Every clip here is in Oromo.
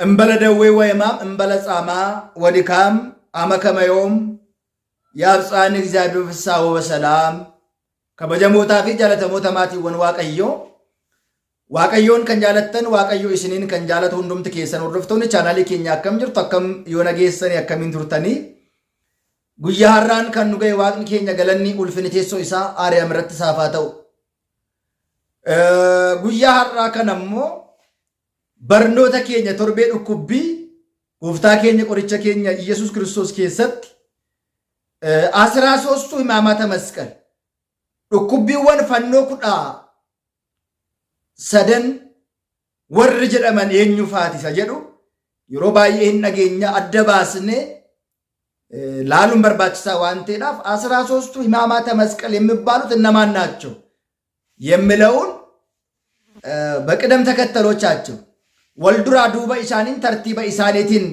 امبلا دوي ويمام امبلا صاما ودكام اما كما يوم يابصان እግዚአብሔር ፍሳው በሰላም ከበጀሞታ ፊ ጃለተሞታ ማቲ ወን waaqayyoon kan jaalattan waaqayyo isiniin kan jaalatu hundumti keessan hordoftoonni chaanaalii keenya akkam jirtu akkam yoo nageessanii akkamiin turtanii guyyaa har'aan kan nu ga'e waaqni keenya galanni ulfini teessoo isaa aariyaam irratti saafaa ta'u guyyaa har'aa kan ammoo barnoota keenya torbee dhukkubbii gooftaa keenya qoricha keenya Yesuus Kiristoos keessatti 13 himaamata masqal dhukkubbiiwwan fannoo kudhaa sadan warri jedhaman eenyu faatisa jedhu yeroo baay'ee hin dhageenya adda baasne laaluun barbaachisaa waan ta'eedhaaf 13 himaamata መስቀል የሚባሉት እነማን ናቸው የሚለውን በቅደም ተከተሎቻቸው ወልዱራ ዱባ ኢሳኒን ተርቲባ ኢሳኔቲን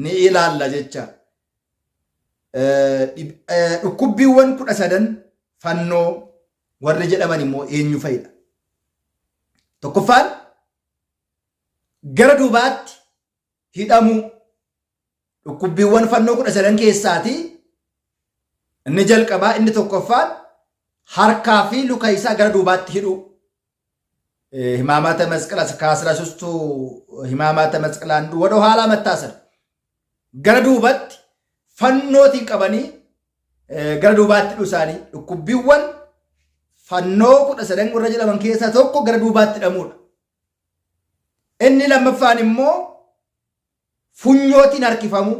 ንኢላላ ጀቻ ዱኩቢወን ኩዳ ሰደን ፈኖ ወርሪ ጀደመን ሞ ኤኙ ፈይዳ tokkoffaan gara duubaatti hidhamu dhukkubbiiwwan fannoo 13 keessaati inni jalqabaa inni tokkoffaan harkaa fi luka isaa gara duubaatti hidhu himaamata መስቀል ከ13ቱ himaamata መስቀላን ወደ ኋላ መታሰር gara duubatti fannootiin qabanii gara duubaatti dhusaanii dhukkubbiiwwan fannoo 13 warra jedhaman keessaa tokko gara duubaatti hidhamuudha. Inni lammaffaan immoo funyootiin harkifamu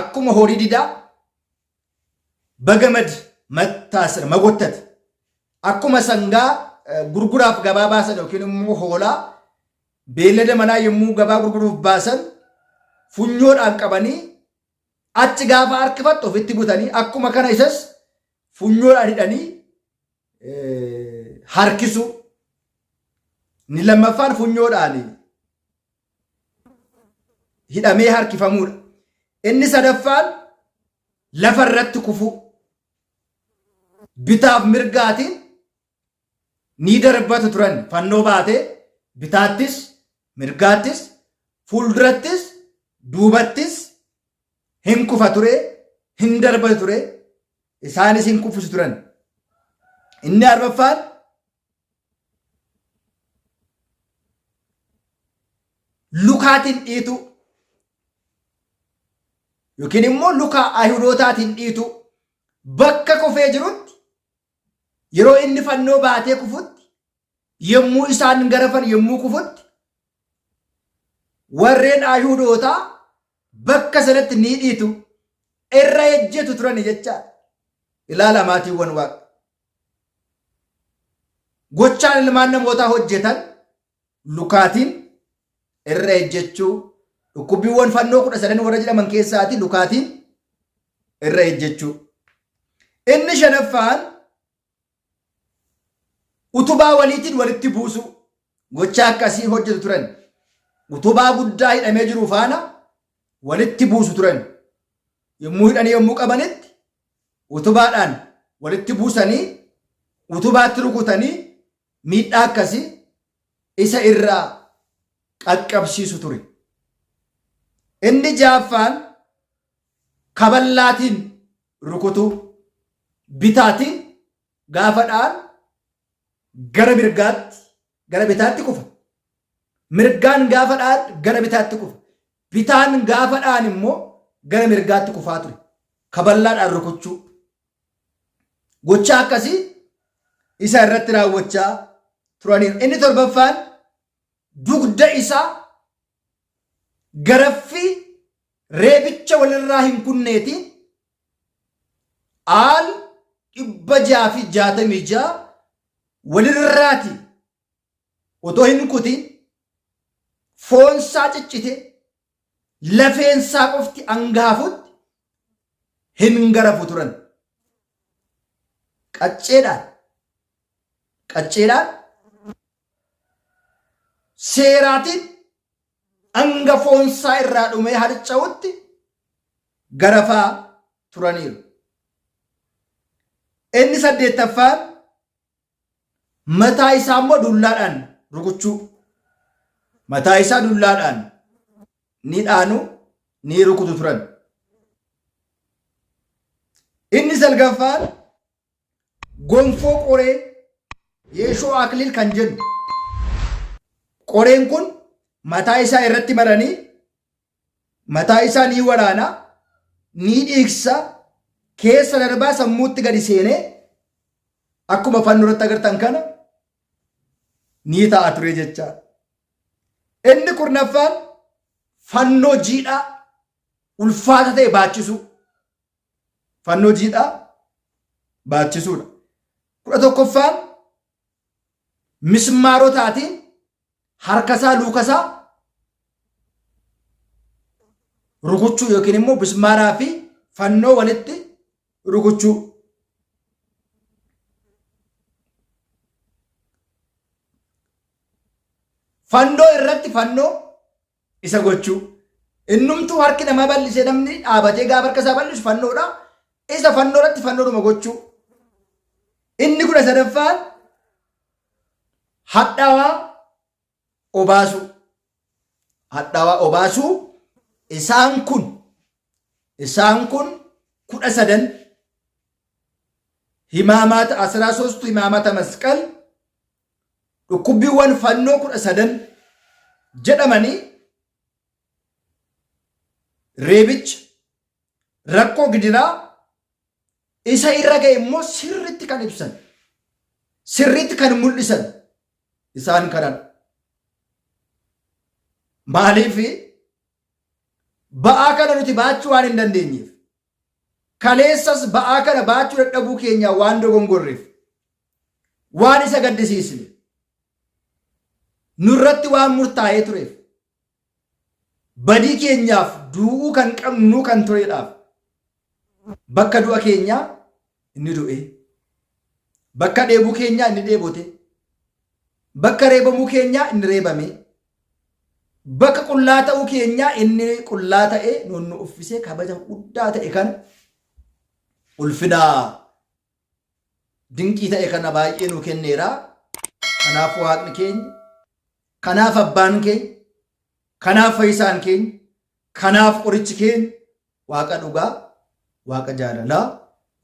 akkuma horii didaa bagamad mattaasir magottat akkuma sangaa gurguraaf gabaa baasan yookiin immoo hoolaa beellada manaa yommuu gabaa gurguruuf baasan funyoodhaan qabanii achi gaafa harkifattu ofitti butanii akkuma kana isas funyoodhaan hidhanii harkisu ni lammaffaan funyoodhaan hidhamee harkifamuudha. Inni sadaffaan lafarratti kufu bitaaf mirgaatiin ni darbatu turan fannoo baatee bitaattis mirgaattis fuuldurattis duubattis hin kufa ture hin darbatu ture isaanis hin kufisu turan. inni arbaffaan lukaatiin dhiitu yookiin immoo luka ayhudootaatiin dhiitu bakka kufee jirutti yeroo inni fannoo baatee kufutti yommuu isaan garafan yommuu kufutti warreen ayhudootaa bakka sanatti ni dhiitu irra ejjetu turan jecha ilaala maatiiwwan waaqa gochaan ilmaan namootaa hojjetan lukaatiin irra ejjechuu dhukkubbiiwwan fannoo 13 warra jedhaman keessaati lukaatiin irra ejjechuu. Inni shanaffaan utubaa waliitiin walitti buusu gochaa akkasii hojjetu turan. Utubaa guddaa hidhamee jiru faana walitti buusu turan. Yommuu hidhanii yommuu qabanitti utubaadhaan walitti buusanii utubaatti rukutanii miidhaa akkasii isa irraa qaqqabsiisu ture. Inni jaaffaan kaballaatiin rukutu bitaatiin gaafadhaan gara mirgaatti gara bitaatti kufa. Mirgaan gaafadhaan gara bitaatti kufa. Bitaan gaafadhaan immoo gara mirgaatti kufaa ture. Kaballaadhaan rukuchuu. Gochaa akkasii isa irratti raawwachaa turaniiru. Inni torbaffaan dugda isaa garaffii reebicha walirraa hin kunneetiin aal 666 walirraati otoo hin kutin foonsaa ciccite lafeensaa qofti angaafutti hin garafu turan. Qacceedhaan seeraatiin anga foonsaa irraa dhumee harca'utti garafaa turaniiru. Inni saddeettaffaan mataa isaa immoo dullaadhaan rukuchuu. Mataa isaa dullaadhaan ni dhaanu ni rukutu turan. Inni salgaffaan gonfoo qoree yeeshoo akliil kan jennu. Qoreen kun mataa isaa irratti maranii mataa isaa ni waraana ni dhiigsa keessa darbaa sammuutti gadi seenee akkuma fannoo irratti agartan kana ni ta'a ture jecha. Inni kurnaffaan fannoo jiidhaa ulfaata ta'e baachisu. Fannoo jiidhaa baachisuudha. 11ffaan mismaarotaatiin harkasaa luukasaa rukuchuu yookiin immoo mismaaraa fi fannoo walitti rukuchuu. Fannoo irratti fannoo isa gochuu. Innumtuu harki namaa bal'isee namni dhaabatee gaafa harka isaa bal'isu fannoodha. Isa fannoo irratti fannoodhuma gochuu. Inni 13ffaan hadhaawaa obaasuu. Hadhaawaa obaasuu isaan kun 13 himaamaata 13 himaamaata masqal dhukkubbiiwwan fannoo 13 jedhamanii reebicha rakkoo gidiraa isa irra ga'e immoo sirriitti kan ibsan sirriitti kan mul'isan isaan kanan. Maaliif ba'aa kana nuti baachuu waan hin dandeenyeef kaleessas ba'aa kana baachuu dadhabuu keenya waan dogongorreef waan isa gaddisiisne nurratti waan murtaa'ee tureef badii keenyaaf du'uu kan qabnu kan turedhaaf bakka du'a keenyaa inni du'e, bakka dheebuu keenyaa inni dheebote, bakka reebamuu keenyaa inni reebame, bakka qullaa ta'uu keenyaa inni qullaa ta'e nu uffisee kabaja guddaa ta'e kan ulfinaa dinqii ta'e kana baay'ee nu kenneera. Kanaaf waaqni keenya, kanaaf abbaan keenya, kanaaf fayyisaan keenya, kanaaf qorichi keenya waaqa dhugaa, waaqa jaalalaa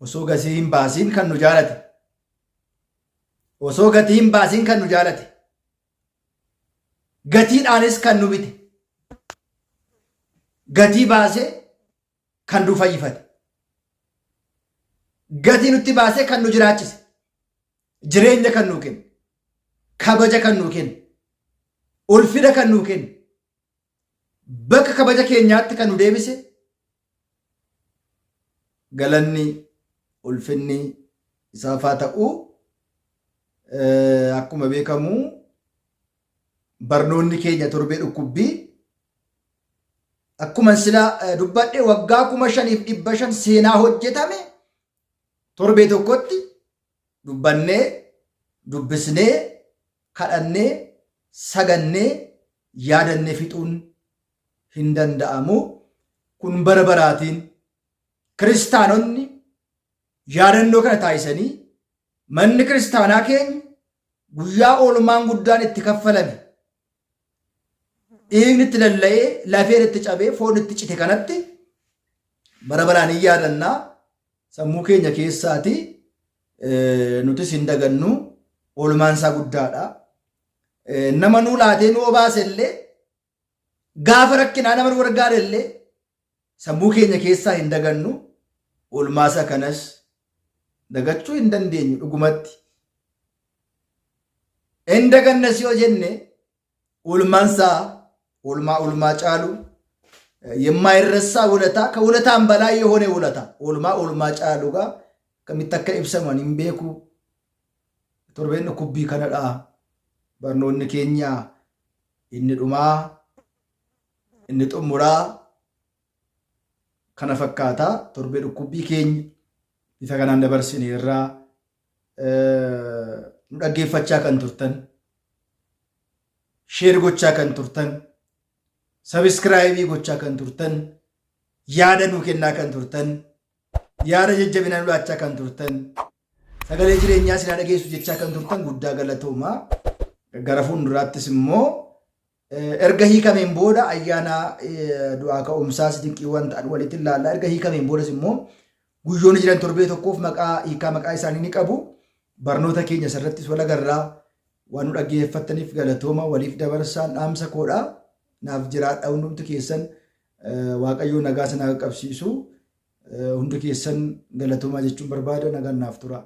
osoo gatii hin baasiin kan nu jaalate, osoo gatii hin baasiin kan nu jaalate, gatiidhaanis kan nu bite, gatii baasee kan nu fayyifate, gatii nutti baasee kan nu jiraachise, jireenya kan nu kenne, kabaja kan nu kenne, ulfina kan nu kenne, bakka kabaja keenyaatti kan nu deebise. Galanni ulfinni isaaf haa ta'u. Akkuma beekamu barnoonni keenya torbee dhukkubbii akkuma sila dubbadhe waggaa 5,500 seenaa hojjetame torbee tokkotti dubbannee dubbisnee kadhannee sagannee yaadannee fixuun hin danda'amu. Kun bara baraatiin kiristaanonni yaadannoo kana taasisanii manni kiristaanaa keenya guyyaa oolmaan guddaan itti kaffalame dhiigni itti lalla'ee lafeen itti cabee foon itti cite kanatti bara baraan hin yaadannaa. Sammuu keenya keessaati nutis hin dagannu. Oolmaan isaa guddaadha. Nama nuu laatee nu obaase illee gaafa rakkinaa nama nu gargaare illee sammuu keenya keessaa hin dagannu. Oolmaa isaa kanas dagachuu hin dandeenyu dhugumatti. Hin dagannas yoo jenne oolmaan isaa oolmaa caalu የማይረሳ ውለታ ከውለታም በላይ የሆነ ውለታ ኦልማ ጫሉ ጋር ከሚተካ ኢብሰማን ኢምቤኩ ቶርቤን ኩቢ ከነዳ በርኖን ኬኛ እንዱማ እንጡሙራ ከነፈካታ ቶርቤን ኩቢ ኬኝ ይተከና እንደበርሲን ይራ እንደገፈቻ ከንቱርተን ሼር ጎቻ ከንቱርተን ሰብስክራይብ ጎቻ ከንቱርተን ያደኑ ከና ከንቱርተን ያረ ጀጀብና ሉአቻ ከንቱርተን ሰገሌ ጅሬኛ ሲናደገሱ ጀቻ ከንቱርተን ጉዳ ገለቶማ ገረፉን ዱራትስሞ erga hiikameen booda ayyaana du'aa ka'umsaas dinqiiwwan ta'an walitti ilaalla. Erga hiikameen boodas immoo guyyoonni jiran torbee tokkoof hiikaa maqaa isaanii ni qabu. Barnoota keenya asirrattis wal agarraa. Waan nu dhaggeeffattaniif galatooma waliif dabarsaan dhaamsa koodha. Naaf jiraadha hundumti keessan Waaqayyoo nagaa sana qabsiisu hundi keessan galatooma jechuun barbaada nagaan naaf tura.